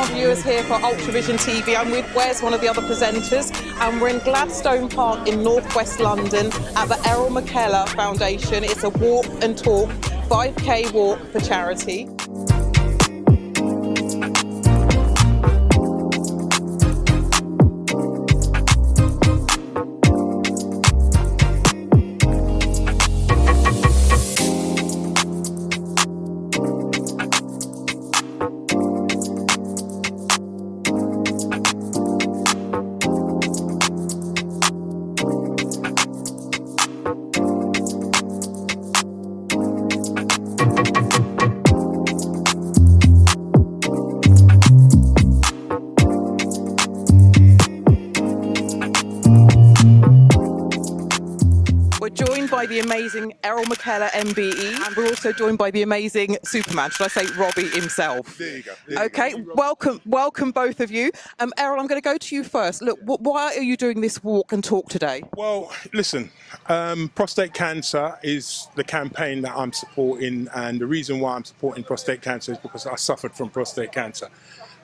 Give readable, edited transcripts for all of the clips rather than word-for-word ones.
our viewers here for Ultravision TV. I'm with Wes, one of the other presenters, and we're in Gladstone Park in northwest London at the Errol Mckellar Foundation. It's a walk and talk, 5K walk for charity. We're joined by the amazing Errol Mckellar, MBE, and we're also joined by the amazing Superman, should I say Robbie himself. There you go. Okay, welcome both of you. Errol, I'm going to go to you first. Look, why are you doing this walk and talk today? Well, listen, prostate cancer is the campaign that I'm supporting, and the reason why I'm supporting prostate cancer is because I suffered from prostate cancer.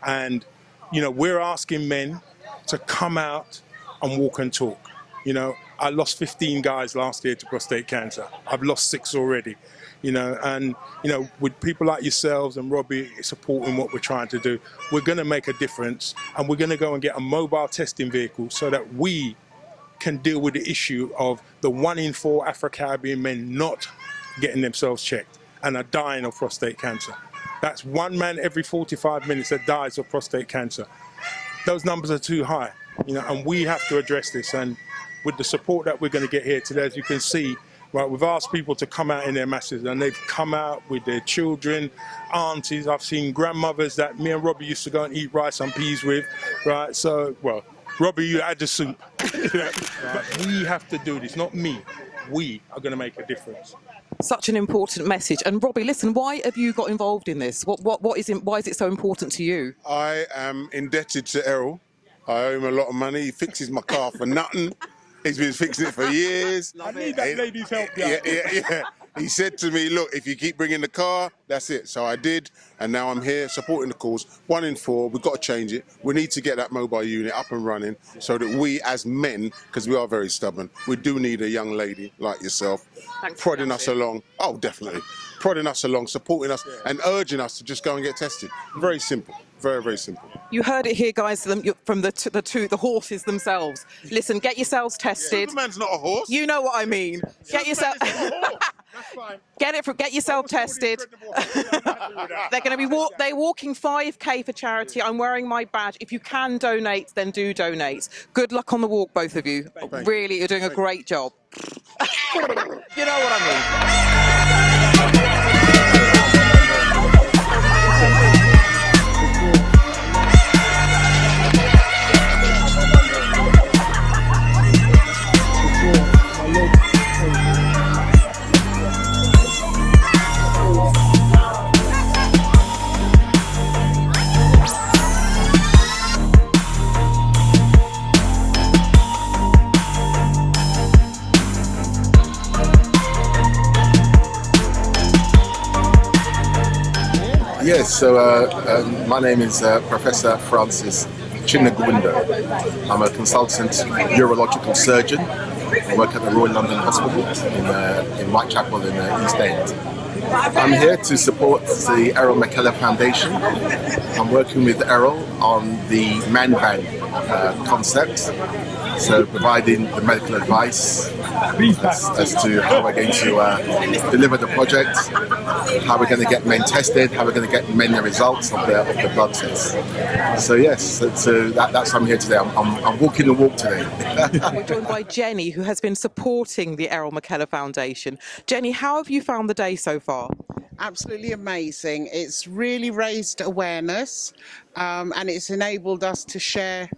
And, you know, we're asking men to come out and walk and talk. You know, I lost 15 guys last year to prostate cancer. I've lost 6 already, you know, and, you know, with people like yourselves and Robbie supporting what we're trying to do, we're going to make a difference, and we're going to go and get a mobile testing vehicle so that we can deal with the issue of the 1 in 4 Afro-Caribbean men not getting themselves checked and are dying of prostate cancer. That's 1 man every 45 minutes that dies of prostate cancer. Those numbers are too high, you know, and we have to address this. And with the support that we're going to get here today, as you can see, right, we've asked people to come out in their masses, and they've come out with their children, aunties. I've seen grandmothers that me and Robbie used to go and eat rice and peas with, right? So, well, Robbie, you had the soup. But we have to do this, not me. We are going to make a difference. Such an important message. And Robbie, listen, why have you got involved in this? Why is it so important to you? I am indebted to Errol. I owe him a lot of money. He fixes my car for nothing. He's been fixing it for years. I need that lady's help. Yeah. He said to me, look, if you keep bringing the car, that's it. So I did, and now I'm here supporting the cause. 1 in 4, we've got to change it. We need to get that mobile unit up and running so that we as men, because we are very stubborn, we do need a young lady like yourself prodding us along. Oh, definitely. Prodding us along, supporting us, and urging us to just go and get tested. Very simple. Very, very simple. You heard it here, guys, from the horses themselves. Listen, get yourselves tested. Superman's not a horse. You know what I mean. Get yourself. That's fine. Get yourself tested. They're going to be they're walking 5K for charity. I'm wearing my badge. If you can donate, then do donate. Good luck on the walk, both of you. Really, you're doing a great job. You know what I mean. Yes, so my name is Professor Francis Chinagwindo. I'm a consultant urological surgeon. I work at the Royal London Hospital in Whitechapel in the East End. I'm here to support the Errol Mckellar Foundation. I'm working with Errol on the man van concept, so providing the medical advice as to how we're going to deliver the project, how we're going to get men tested, how we're going to get men the results of the blood tests. So yes, that's why I'm here today. I'm walking the walk today. We're joined by Jenny, who has been supporting the Errol Mckellar Foundation. Jenny, how have you found the day so far? Absolutely amazing. It's really raised awareness, and it's enabled us to share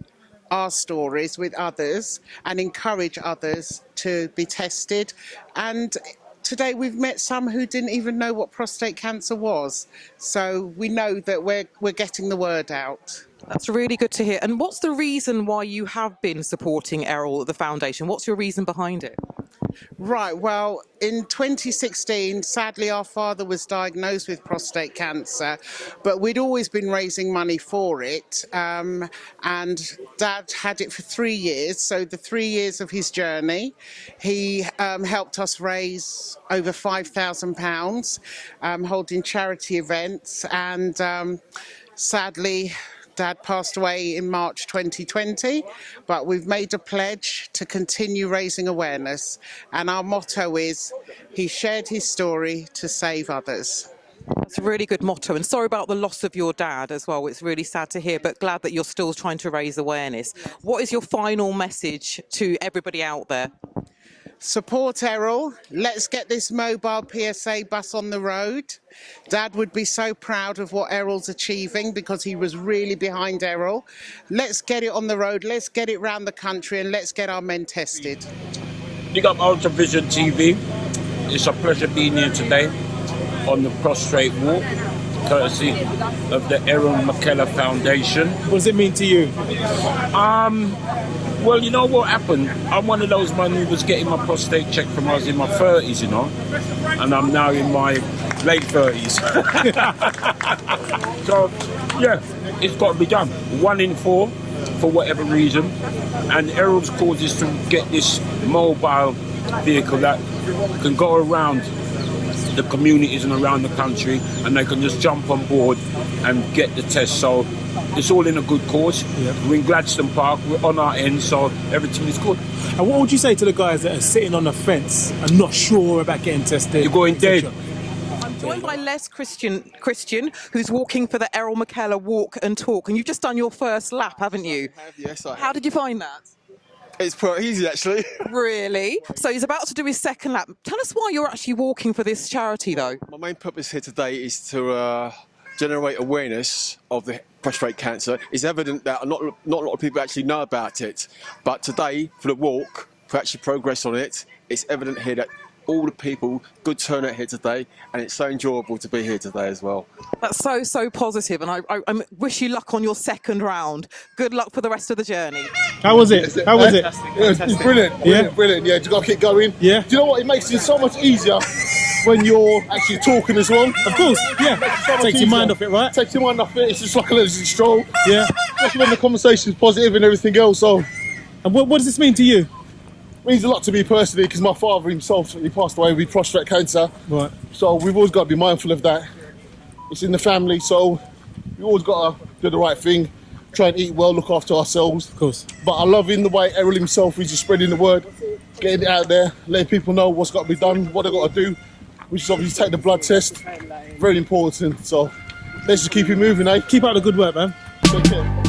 our stories with others and encourage others to be tested. And today we've met some who didn't even know what prostate cancer was. So we know that we're getting the word out. That's really good to hear. And what's the reason why you have been supporting Errol, the foundation? What's your reason behind it? Right, well, in 2016, sadly, our father was diagnosed with prostate cancer, but we'd always been raising money for it. And Dad had it for 3 years, so the 3 years of his journey, he helped us raise over £5,000, holding charity events, and sadly, Dad passed away in March 2020, but we've made a pledge to continue raising awareness. And our motto is, he shared his story to save others. That's a really good motto. And sorry about the loss of your dad as well. It's really sad to hear, but glad that you're still trying to raise awareness. What is your final message to everybody out there? Support Errol. Let's get this mobile PSA bus on the road. Dad would be so proud of what Errol's achieving because he was really behind Errol. Let's get it on the road. Let's get it round the country and let's get our men tested. Big up Ultravision TV. It's a pleasure being here today on the Prostate Walk, courtesy of the Errol Mckellar Foundation. What does it mean to you? Well, you know what happened? I'm one of those men who was getting my prostate checked from when I was in my 30s, you know, and I'm now in my late 30s. So, yeah, it's got to be done. 1 in 4, for whatever reason, and Errol's cause is to get this mobile vehicle that can go around the communities and around the country, and they can just jump on board and get the test. So it's all in a good cause. Yep. We're in Gladstone Park, we're on our end, so everything is good. And what would you say to the guys that are sitting on the fence and not sure about getting tested? You're going dead. I'm joined by Les Christian, who's walking for the Errol Mckellar Walk and Talk, and you've just done your first lap, haven't you? Yes, I have. How did you find that? It's quite easy, actually. Really? So he's about to do his second lap. Tell us why you're actually walking for this charity, though. My main purpose here today is to generate awareness of the prostate cancer. It's evident that not a lot of people actually know about it, but today, for the walk, to actually progress on it, it's evident here that all the people, good turnout here today, and it's so enjoyable to be here today as well. That's so positive, and I wish you luck on your second round. Good luck for the rest of the journey. How was it? How was it? It's brilliant. Yeah? Brilliant. Yeah, you got to keep going. Yeah. Do you know what? It makes it so much easier when you're actually talking as well. Of course, yeah. Takes your mind off it, right? Takes your mind off it. It's just like a little stroll. Yeah. Especially when the conversation's positive and everything else. So, And what does this mean to you? it means a lot to me personally because my father himself, he passed away with prostate cancer. Right. So we've always got to be mindful of that. It's in the family, so we always got to do the right thing, try and eat well, look after ourselves. Of course. But I love in the way Errol himself is just spreading the word, getting it out there, letting people know what's got to be done, what they've got to do, which is obviously take the blood test. Very important. So let's just keep it moving, eh? Keep up the good work, man. Take care.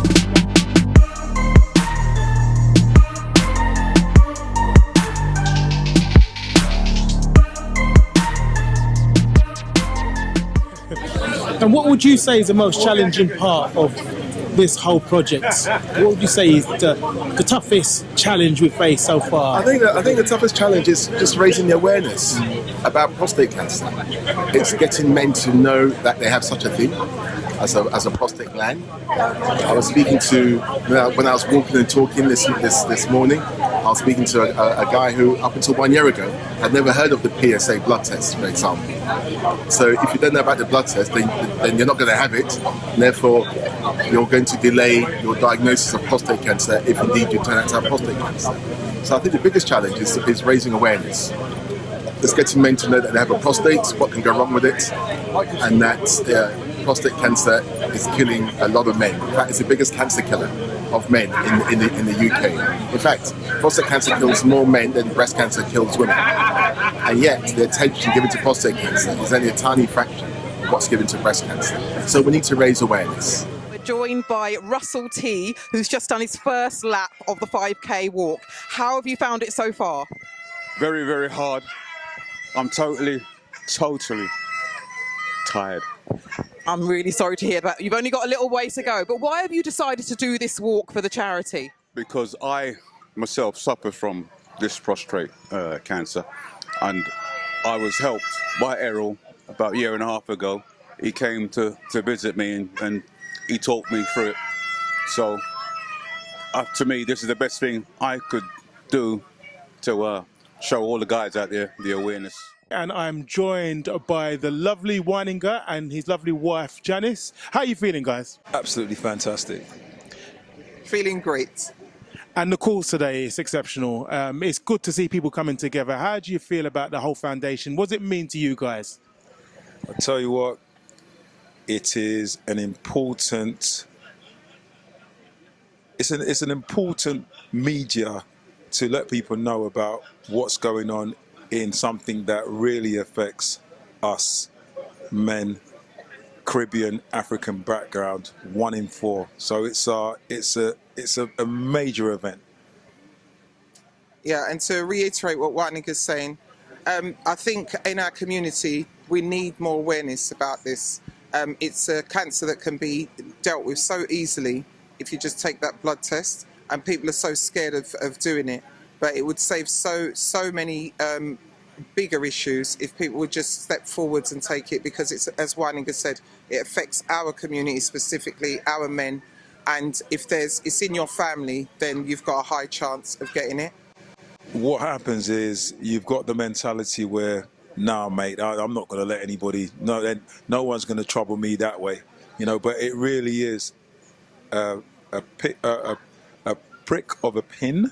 And what would you say is the most challenging part of this whole project? What would you say is the toughest challenge we've faced so far? I think the toughest challenge is just raising the awareness about prostate cancer. It's getting men to know that they have such a thing as a prostate gland. I was speaking to when I was walking and talking this morning. I was speaking to a guy who, up until 1 year ago, had never heard of the PSA blood test, for example. So if you don't know about the blood test, then you're not going to have it. And therefore, you're going to delay your diagnosis of prostate cancer if indeed you turn out to have prostate cancer. So I think the biggest challenge is raising awareness. Just getting men to know that they have a prostate, what can go wrong with it, and that prostate cancer is killing a lot of men. In fact, it's the biggest cancer killer of men in the UK. In fact, prostate cancer kills more men than breast cancer kills women. And yet, the attention given to prostate cancer is only a tiny fraction of what's given to breast cancer. So we need to raise awareness. We're joined by Russell T, who's just done his first lap of the 5K walk. How have you found it so far? Very, very hard. I'm totally tired. I'm really sorry to hear that. You've only got a little way to go. But why have you decided to do this walk for the charity? Because I myself suffer from this prostate cancer, and I was helped by Errol about a year and a half ago. He came to visit me and he talked me through it. So to me, this is the best thing I could do to show all the guys out there the awareness. And I'm joined by the lovely Weininger and his lovely wife, Janice. How are you feeling, guys? Absolutely fantastic. Feeling great. And the cause today is exceptional. It's good to see people coming together. How do you feel about the whole foundation? What does it mean to you guys? I tell you what, it is an important. It's an important media to let people know about what's going on in something that really affects us, men, Caribbean, African background, 1 in 4. So it's a major event. Yeah, and to reiterate what Weininger's saying, I think in our community we need more awareness about this. It's a cancer that can be dealt with so easily if you just take that blood test, and people are so scared of doing it. But it would save so many bigger issues if people would just step forwards and take it, because it's, as Weininger said, it affects our community specifically, our men, and if it's in your family, then you've got a high chance of getting it. What happens is you've got the mentality where, nah, mate, I'm not going to let anybody, no one's going to trouble me that way, you know. But it really is a prick of a pin,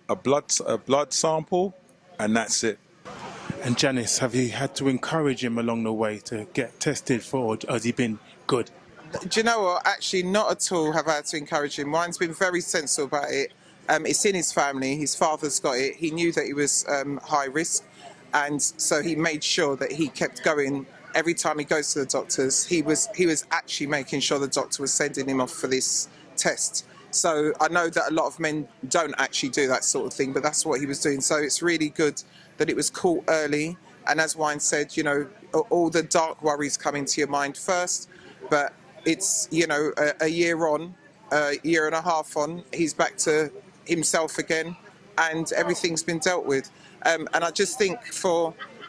a blood sample, and that's it. And Janice, have you had to encourage him along the way to get tested for, or has he been good? Do you know what? Actually, not at all have I had to encourage him. Mine's been very sensible about it. It's in his family. His father's got it. He knew that he was high risk, and so he made sure that he kept going. Every time he goes to the doctors, he was actually making sure the doctor was sending him off for this test. So I know that a lot of men don't actually do that sort of thing, but that's what he was doing. So it's really good that it was caught early. And as Wine said, you know, all the dark worries come into your mind first, but it's, you know, a year on, a year and a half on, he's back to himself again, and everything's been dealt with. And I just think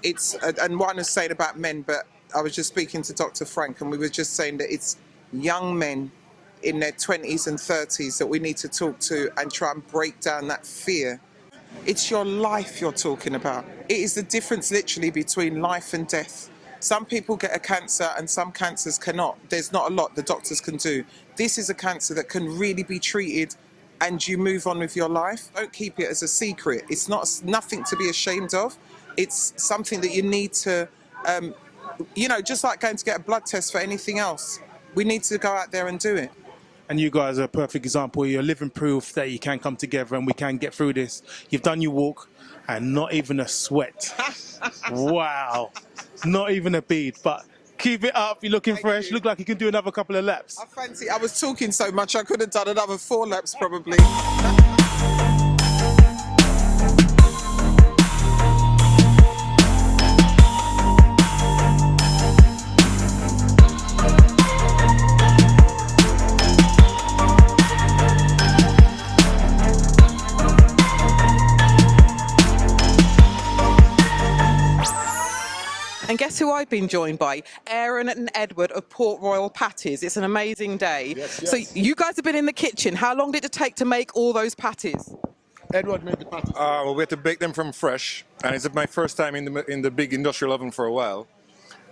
and Wine was saying about men, but I was just speaking to Dr. Frank, and we were just saying that it's young men in their 20s and 30s that we need to talk to and try and break down that fear. It's your life you're talking about. It is the difference literally between life and death. Some people get a cancer and some cancers cannot. There's not a lot the doctors can do. This is a cancer that can really be treated and you move on with your life. Don't keep it as a secret. It's nothing to be ashamed of. It's something that you need to, you know, just like going to get a blood test for anything else. We need to go out there and do it. And you guys are a perfect example. You're living proof that you can come together and we can get through this. You've done your walk and not even a sweat. Wow. Not even a bead. But keep it up. You're looking fresh. Look like you can do another couple of laps. I was talking so much I could have done another 4 laps probably. And guess who I've been joined by? Aaron and Edward of Port Royal Patties. It's an amazing day. Yes. So you guys have been in the kitchen. How long did it take to make all those patties? Edward made the patties. Well, we had to bake them from fresh, and it's my first time in the big industrial oven for a while,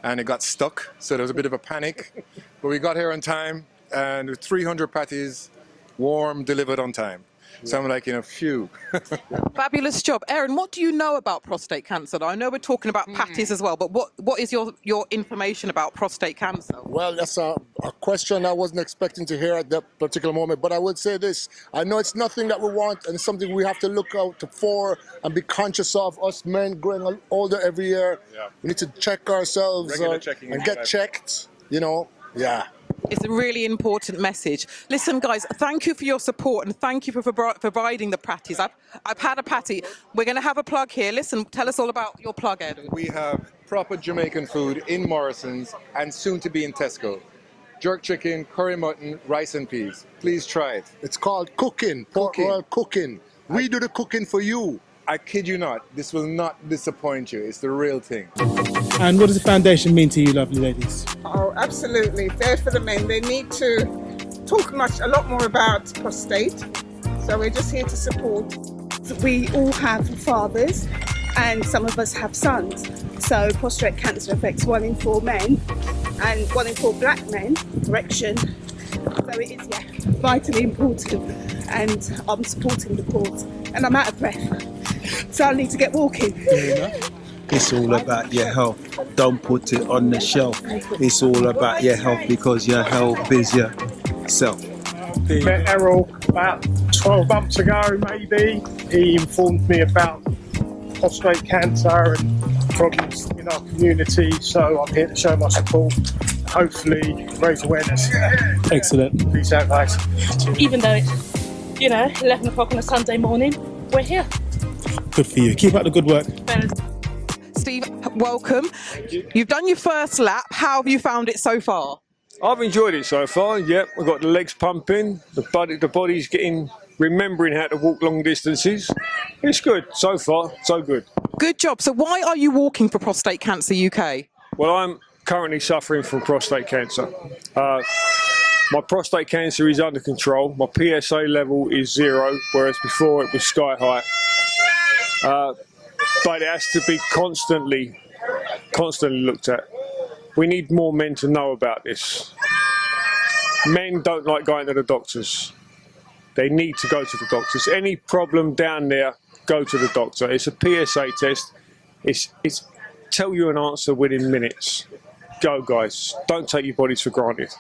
and it got stuck, so there was a bit of a panic. But we got here on time, and with 300 patties, warm, delivered on time. So I'm like, you know, phew. Fabulous job. Aaron, what do you know about prostate cancer? I know we're talking about patties as well, but what is your information about prostate cancer? Well, that's a question I wasn't expecting to hear at that particular moment, but I would say this. I know it's nothing that we want, and it's something we have to look out for and be conscious of. Us men growing older every year, we need to check ourselves and get checked, you know. Yeah. It's a really important message. Listen, guys, thank you for your support and thank you for providing the patties. I've had a patty. We're going to have a plug here. Listen, tell us all about your plug, Ed. We have proper Jamaican food in Morrison's and soon to be in Tesco. Jerk chicken, curry mutton, rice and peas. Please try it. It's called cooking. Port Royal Cooking. We do the cooking for you. I kid you not, this will not disappoint you. It's the real thing. And what does the foundation mean to you, lovely ladies? Oh, absolutely. They're for the men. They need to talk a lot more about prostate. So we're just here to support. we all have fathers and some of us have sons. So prostate cancer affects 1 in 4 men and 1 in 4 black men, correction. So it is, yeah, vitally important, and I'm supporting the cause. And I'm out of breath, so I need to get walking. It's all about your health. Don't put it on the shelf. It's all about your health because your health is your self. Met Errol about 12 months ago, maybe. He informed me about prostate cancer and problems in our community, so I'm here to show my support. Hopefully raise awareness. Excellent. Peace out, guys. Even though it's, 11 o'clock on a Sunday morning, we're here. Good for you. Keep up the good work. Steve, welcome. You've done your first lap. How have you found it so far? I've enjoyed it so far. Yep, we've got the legs pumping, the body's remembering how to walk long distances. It's good so far, so good. Good job. So why are you walking for Prostate Cancer UK? Well, I'm currently suffering from prostate cancer. My prostate cancer is under control. My PSA level is 0, whereas before it was sky high. But it has to be constantly looked at. We need more men to know about this. Men don't like going to the doctors. They need to go to the doctors. Any problem down there, go to the doctor. It's a PSA test. It's tell you an answer within minutes. Go, guys. Don't take your bodies for granted.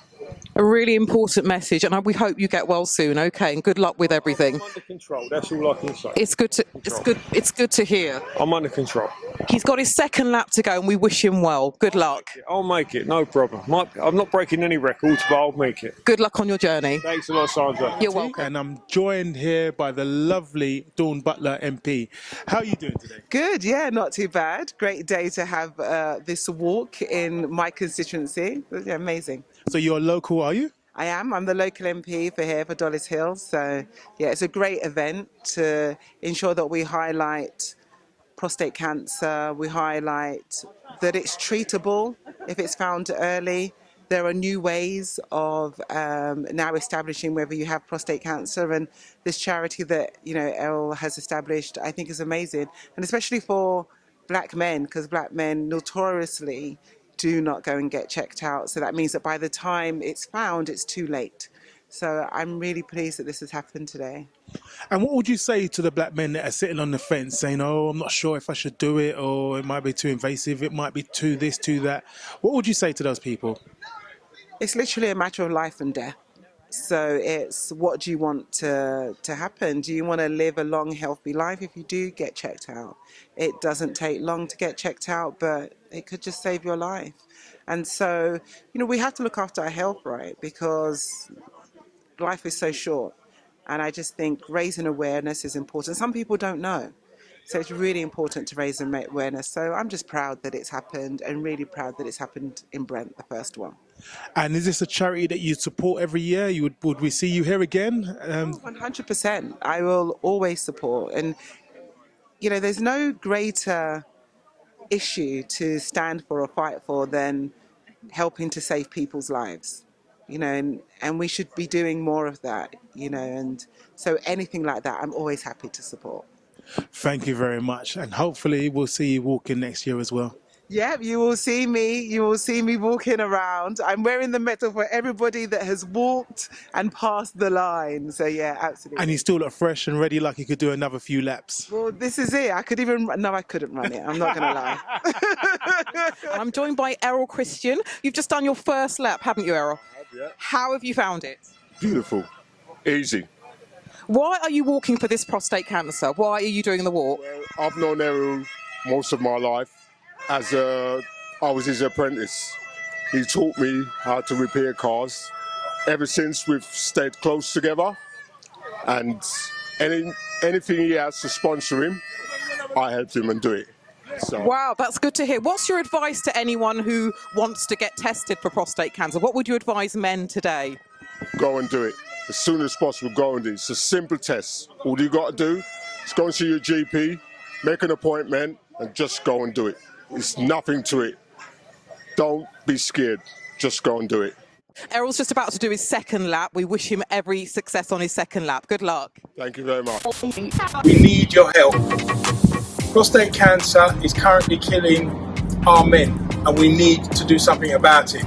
A really important message, and we hope you get well soon. Okay, and good luck with everything. I'm under control. That's all I can say. It's good to hear. I'm under control. He's got his second lap to go, and we wish him well. Good luck. I'll make it, no problem. I'm not breaking any records, but I'll make it. Good luck on your journey. Thanks a lot, Sandra. You're welcome. And I'm joined here by the lovely Dawn Butler MP. How are you doing today? Good, yeah, not too bad. Great day to have this walk in my constituency. Yeah, amazing. So you're local, are you? I am. I'm the local MP for here for Dollis Hills. So, yeah, it's a great event to ensure that we highlight prostate cancer. We highlight that it's treatable if it's found early. There are new ways of now establishing whether you have prostate cancer, and this charity that Errol has established, I think, is amazing, and especially for black men, because black men notoriously do not go and get checked out. So that means that by the time it's found, it's too late. So I'm really pleased that this has happened today. And what would you say to the black men that are sitting on the fence saying, oh, I'm not sure if I should do it, or it might be too invasive, it might be too this, too that? What would you say to those people? It's literally a matter of life and death. So it's, what do you want to happen? Do you want to live a long, healthy life? If you do, get checked out. It doesn't take long to get checked out, but it could just save your life. And so, we have to look after our health, right? Because life is so short. And I just think raising awareness is important. Some people don't know. So it's really important to raise awareness. So I'm just proud that it's happened, and really proud that it's happened in Brent, the first one. And is this a charity that you support every year? Would we see you here again? 100%. I will always support. And, there's no greater issue to stand for or fight for than helping to save people's lives. And we should be doing more of that, and so anything like that, I'm always happy to support. Thank you very much. And hopefully we'll see you walking next year as well. Yeah, you will see me walking around. I'm wearing the medal for everybody that has walked and passed the line. So yeah, absolutely. And you still look fresh and ready, like you could do another few laps. Well, this is it. I couldn't run it. I'm not going to lie. I'm joined by Errol Christian. You've just done your first lap, haven't you, Errol? Yeah. How have you found it? Beautiful. Easy. Why are you walking for this prostate cancer? Why are you doing the walk? Well, I've known Errol most of my life. I was his apprentice. He taught me how to repair cars. Ever since, we've stayed close together. And anything he has to sponsor him, I helped him and do it. So. Wow, that's good to hear. What's your advice to anyone who wants to get tested for prostate cancer? What would you advise men today? Go and do it. As soon as possible, go and do it. It's a simple test. All you got to do is go and see your GP, make an appointment, and just go and do it. It's nothing to it. Don't be scared. Just go and do it. Errol's just about to do his second lap. We wish him every success on his second lap. Good luck. Thank you very much. We need your help. Prostate cancer is currently killing our men, and we need to do something about it.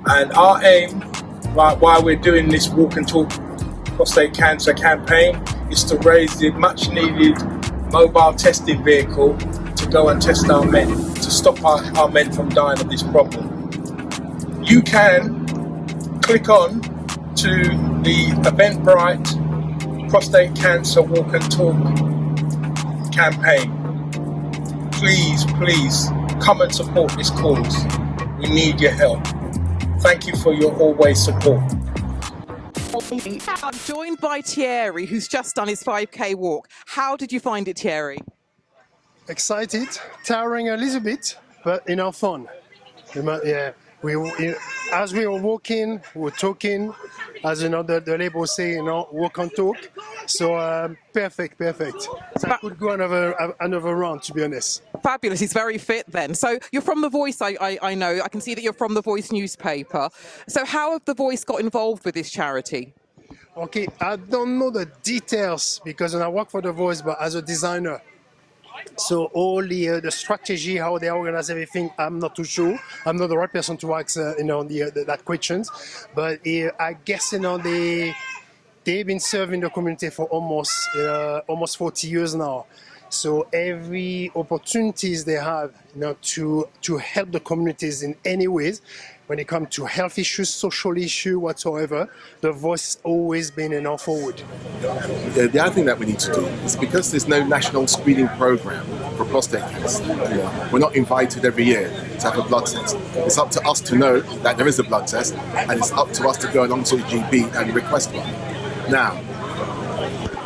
And our aim, while we're doing this Walk and Talk prostate cancer campaign, is to raise the much needed mobile testing vehicle to go and test our men, to stop our men from dying of this problem. You can click on to the Eventbrite Prostate Cancer Walk and Talk campaign. Please, please come and support this cause. We need your help. Thank you for your always support. I'm joined by Thierry, who's just done his 5K walk. How did you find it, Thierry? Excited, tiring a little bit, but fun. Yeah, as we were walking, we were talking, as the label say, walk and talk. So perfect. So I could go another round, to be honest. Fabulous. He's very fit then. So you're from The Voice, I know. I can see that you're from The Voice newspaper. So how have The Voice got involved with this charity? Okay, I don't know the details because I work for The Voice, but as a designer. So all the strategy, how they organize everything, I'm not too sure. I'm not the right person to ask, that questions. But I guess, they've been serving the community for almost 40 years now. So every opportunities they have, to help the communities in any ways, when it comes to health issues, social issues, whatsoever, The Voice has always been forward. The other thing that we need to do is because there's no national screening program for prostate cancer, we're not invited every year to have a blood test. It's up to us to know that there is a blood test, and it's up to us to go along to the GP and request one. Now,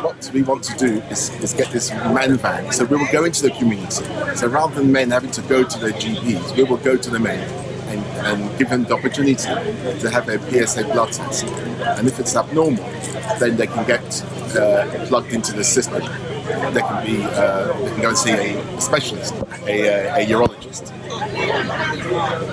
what we want to do is get this man van. So we will go into the community. So rather than men having to go to their GPs, we will go to the men and give them the opportunity to have a PSA blood test. And if it's abnormal, then they can get plugged into the system. They can go and see a specialist, a urologist.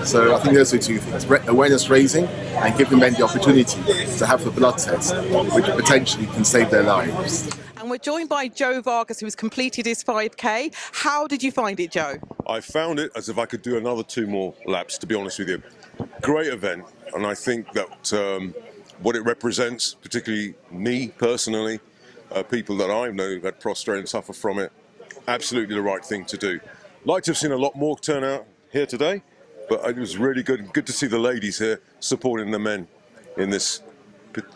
So I think those are two things: awareness raising and giving men the opportunity to have the blood test, which potentially can save their lives. And we're joined by Joe Vargas, who has completed his 5K. How did you find it, Joe? I found it as if I could do another 2 more laps, to be honest with you. Great event, and I think that what it represents, particularly me personally, people that I know who've had prostate and suffer from it, absolutely the right thing to do. Like to have seen a lot more turnout here today, but it was really good to see the ladies here supporting the men in this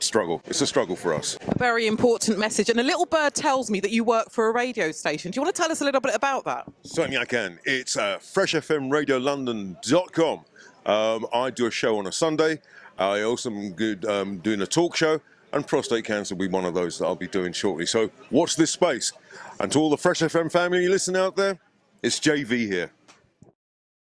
struggle. It's a struggle for us. A very important message. And a little bird tells me that you work for a radio station. Do you want to tell us a little bit about that? Certainly I can. It's freshfmradiolondon.com. I do a show on a Sunday. I also am doing a talk show, and prostate cancer will be one of those that I'll be doing shortly. So watch this space. And to all the Fresh FM family listening out there, it's JV here.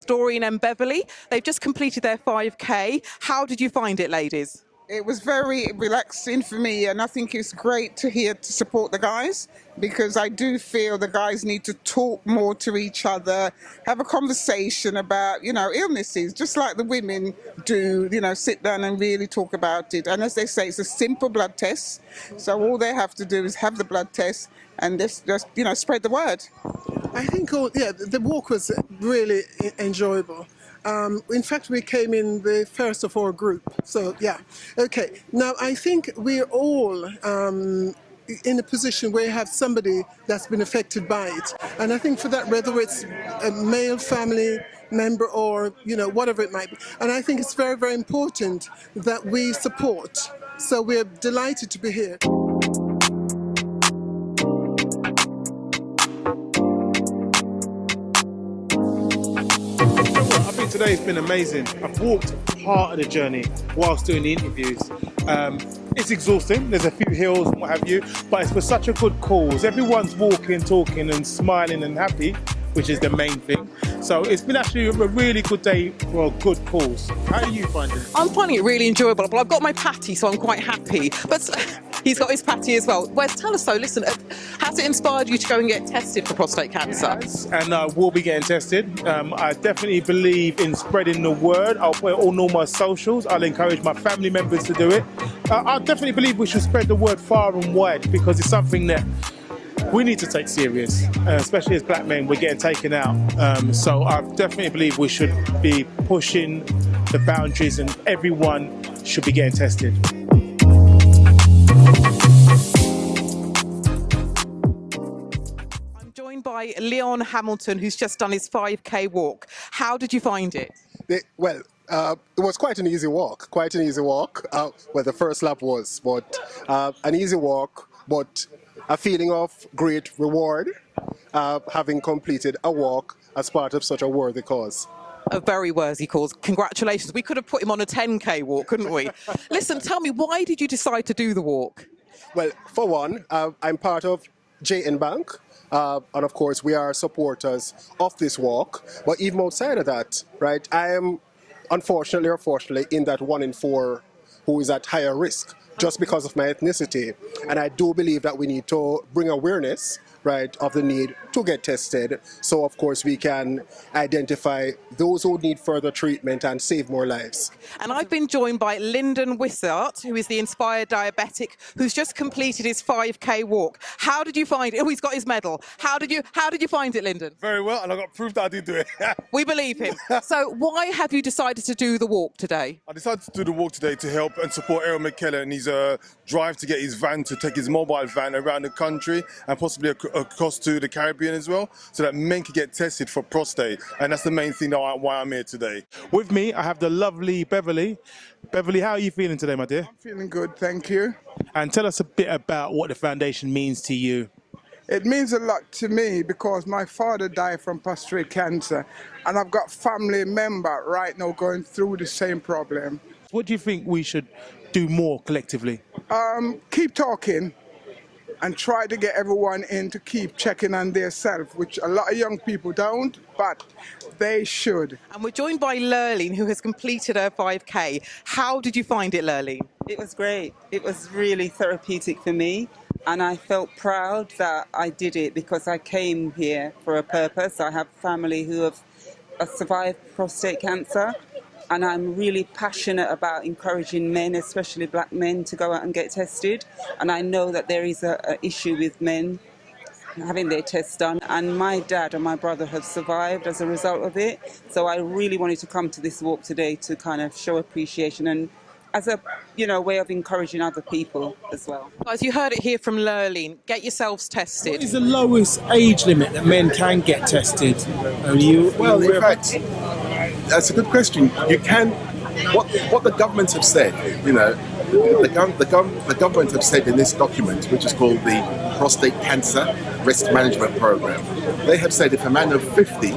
Doreen and Beverly, they've just completed their 5K. How did you find it, ladies? It was very relaxing for me, and I think it's great to support the guys, because I do feel the guys need to talk more to each other, have a conversation about, illnesses, just like the women do, sit down and really talk about it. And as they say, it's a simple blood test. So all they have to do is have the blood test and just spread the word. I think, the walk was really enjoyable. In fact, we came in the first of our group. So, yeah. Okay. Now, I think we're all in a position where you have somebody that's been affected by it. And I think for that, whether it's a male family member or, whatever it might be. And I think it's very, very important that we support. So we're delighted to be here. Today has been amazing. I've walked part of the journey whilst doing the interviews. It's exhausting, there's a few hills and what have you, but it's for such a good cause. Everyone's walking, talking and smiling and happy, which is the main thing. So it's been actually a really good day for a good cause. How do you find it? I'm finding it really enjoyable, but I've got my patty, so I'm quite happy. But He's got his patty as well. Wes, tell us though, listen, has it inspired you to go and get tested for prostate cancer? Yes, and I will be getting tested. I definitely believe in spreading the word. I'll put it on all my socials. I'll encourage my family members to do it. I definitely believe we should spread the word far and wide because it's something that we need to take serious, especially as black men, we're getting taken out. So I definitely believe we should be pushing the boundaries and everyone should be getting tested. I'm joined by Leon Hamilton, who's just done his 5K walk. How did you find it? It was quite an easy walk, well, the first lap was, but an easy walk, but a feeling of great reward, having completed a walk as part of such a worthy cause. A very worthy cause. Congratulations. We could have put him on a 10K walk, couldn't we? Listen, tell me, why did you decide to do the walk? Well, for one, I'm part of JN Bank, and of course we are supporters of this walk, but even outside of that, right, I am unfortunately or fortunately in that 1 in 4 who is at higher risk just because of my ethnicity. And I do believe that we need to bring awareness, right, of the need to get tested. So of course we can identify those who need further treatment and save more lives. And I've been joined by Lyndon Wissart, who is the Inspired Diabetic, who's just completed his 5K walk. How did you find it? Oh, he's got his medal. How did you find it, Lyndon? Very well, and I got proof that I did do it. We believe him. So why have you decided to do the walk today? I decided to do the walk today to help and support Errol Mckellar and his drive to get his van, to take his mobile van around the country and possibly across to the Caribbean as well, so that men can get tested for prostate. And that's the main thing why I'm here today. With me, I have the lovely Beverly. Beverly, how are you feeling today, my dear? I'm feeling good, thank you. And tell us a bit about what the foundation means to you. It means a lot to me because my father died from prostate cancer and I've got family member right now going through the same problem. What do you think we should do more collectively? Keep talking and try to get everyone in to keep checking on their self, which a lot of young people don't, but they should. And we're joined by Lurleen, who has completed her 5K. How did you find it, Lurleen? It was great. It was really therapeutic for me. And I felt proud that I did it because I came here for a purpose. I have family who have survived prostate cancer. And I'm really passionate about encouraging men, especially black men, to go out and get tested. And I know that there is an issue with men having their tests done. And my dad and my brother have survived as a result of it. So I really wanted to come to this walk today to kind of show appreciation and as a way of encouraging other people as well. Guys, you heard it here from Lurleen. Get yourselves tested. What is the lowest age limit that men can get tested? Well, in fact, that's a good question. You can. What the government have said, the government have said in this document, which is called the Prostate Cancer Risk Management Program, they have said if a man of 50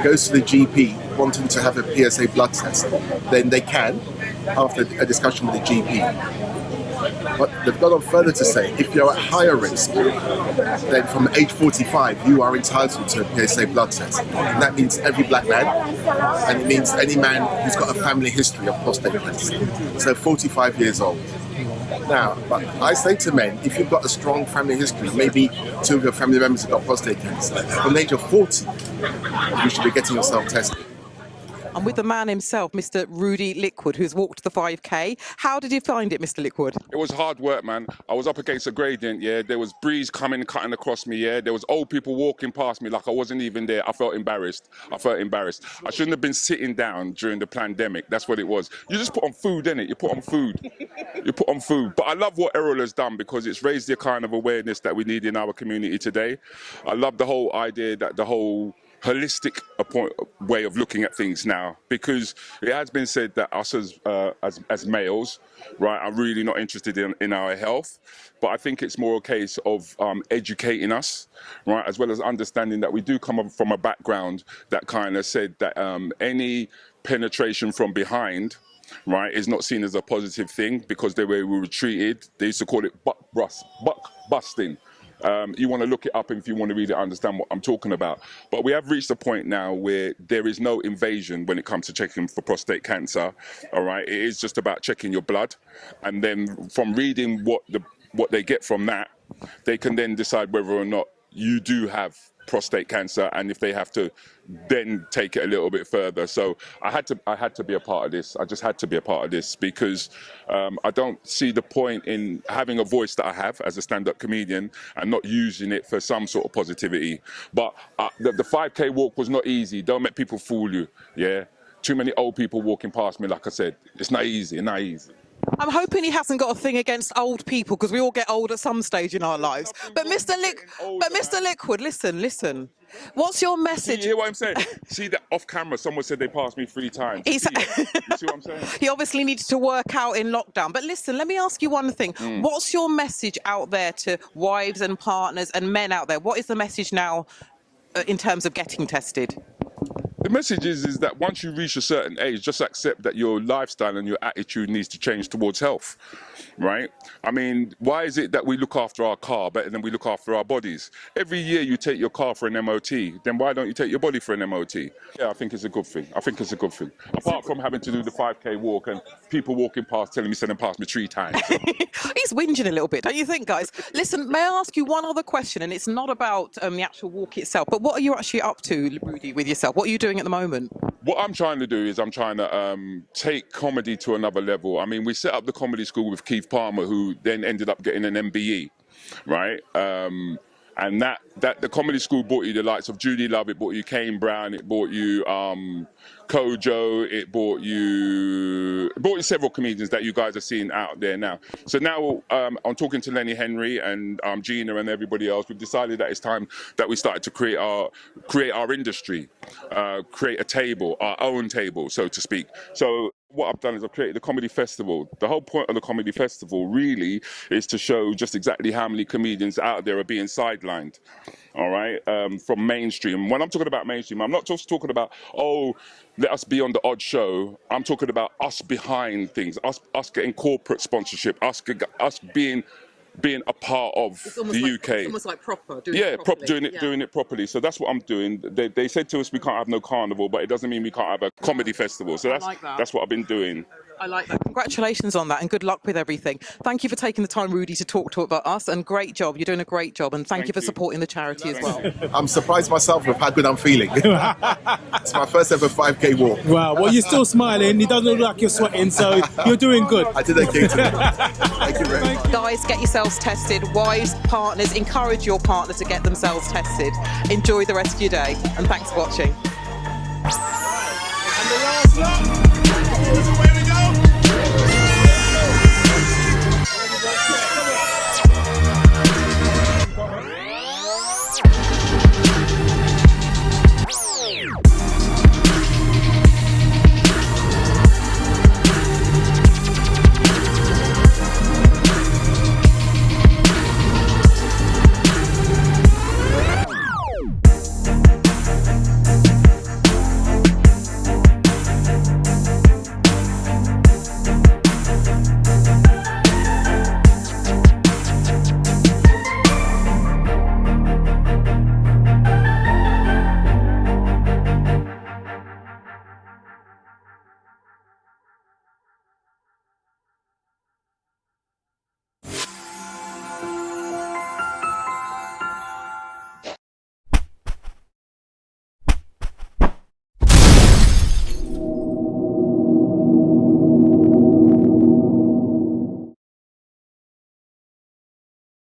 goes to the GP wanting to have a PSA blood test, then they can, after a discussion with the GP. But they've gone on further to say, if you're at higher risk, then from age 45, you are entitled to a PSA blood test. And that means every black man, and it means any man who's got a family history of prostate cancer. So 45 years old. Now, but I say to men, if you've got a strong family history, maybe 2 of your family members have got prostate cancer, from the age of 40, you should be getting yourself tested. I'm with the man himself, Mr. Rudy Liquid, who's walked the 5K. How did you find it, Mr. Liquid? It was hard work, man. I was up against a gradient, yeah. There was breeze cutting across me, yeah. There was old people walking past me like I wasn't even there. I felt embarrassed. I shouldn't have been sitting down during the pandemic. That's what it was. You just put on food, innit? You put on food. But I love what Errol has done because it's raised the kind of awareness that we need in our community today. I love the whole idea that the whole holistic way of looking at things now, because it has been said that us as males, right, are really not interested in our health. But I think it's more a case of educating us, right, as well as understanding that we do come from a background that kind of said that any penetration from behind, right, is not seen as a positive thing because the way we were treated. They used to call it buck busting. You want to look it up if you want to really understand what I'm talking about. But we have reached a point now where there is no invasion when it comes to checking for prostate cancer, all right? It is just about checking your blood. And then from reading what the what they get from that, they can then decide whether or not you do have prostate cancer, and if they have to then take it a little bit further. So I had to be a part of this. I just had to be a part of this because I don't see the point in having a voice that I have as a stand-up comedian and not using it for some sort of positivity. But the 5K walk was not easy. Don't let people fool you. Yeah, too many old people walking past me. Like I said, it's not easy. Not easy. I'm hoping he hasn't got a thing against old people, because we all get old at some stage in our lives. But Mr. Liquid, listen. What's your message? You hear what I'm saying? See that off camera, someone said they passed me 3 times. You see what I'm saying? He obviously needs to work out in lockdown. But listen, let me ask you one thing. What's your message out there to wives and partners and men out there? What is the message now in terms of getting tested? The message is that once you reach a certain age, just accept that your lifestyle and your attitude needs to change towards health, right? I mean, why is it that we look after our car better than we look after our bodies? Every year you take your car for an MOT, then why don't you take your body for an MOT? Yeah, I think it's a good thing. Apart from having to do the 5K walk and people walking past telling me send them past me 3 times. He's whinging a little bit, don't you think, guys? Listen, may I ask you one other question? And it's not about the actual walk itself, but what are you actually up to, Rudy, with yourself? What are you doing at the moment? What I'm trying to do is I'm trying to take comedy to another level. I mean, we set up the comedy school with Keith Palmer, who then ended up getting an MBE, right? And that the comedy school brought you the likes of Judy Love, it brought you Kane Brown, it brought you Kojo, it brought you several comedians that you guys are seeing out there now. So now I'm talking to Lenny Henry and Gina and everybody else. We've decided that it's time that we started to create our industry, create a table, our own table, so to speak. So what I've done is I've created the comedy festival. The whole point of the comedy festival really is to show just exactly how many comedians out there are being sidelined, all right, from mainstream. When I'm talking about mainstream, I'm not just talking about, oh, let us be on the odd show. I'm talking about us behind things, us getting corporate sponsorship, us being a part of the UK. It's almost like proper, doing it properly. Doing it properly. So that's what I'm doing. They said to us we can't have no carnival, but it doesn't mean we can't have a comedy festival. So that's what I've been doing. I like that. Congratulations on that, and good luck with everything. Thank you for taking the time, Rudy, to talk about us, and great job. You're doing a great job, and thank you for supporting the charity as well. I'm surprised myself with how good I'm feeling. It's my first ever 5K walk. Wow, well, you're still smiling. It doesn't look like you're sweating, so you're doing good. I did okay today. Thank you very much. Guys, get yourselves tested. Wives, partners, encourage your partner to get themselves tested. Enjoy the rest of your day, and thanks for watching. And the last lap.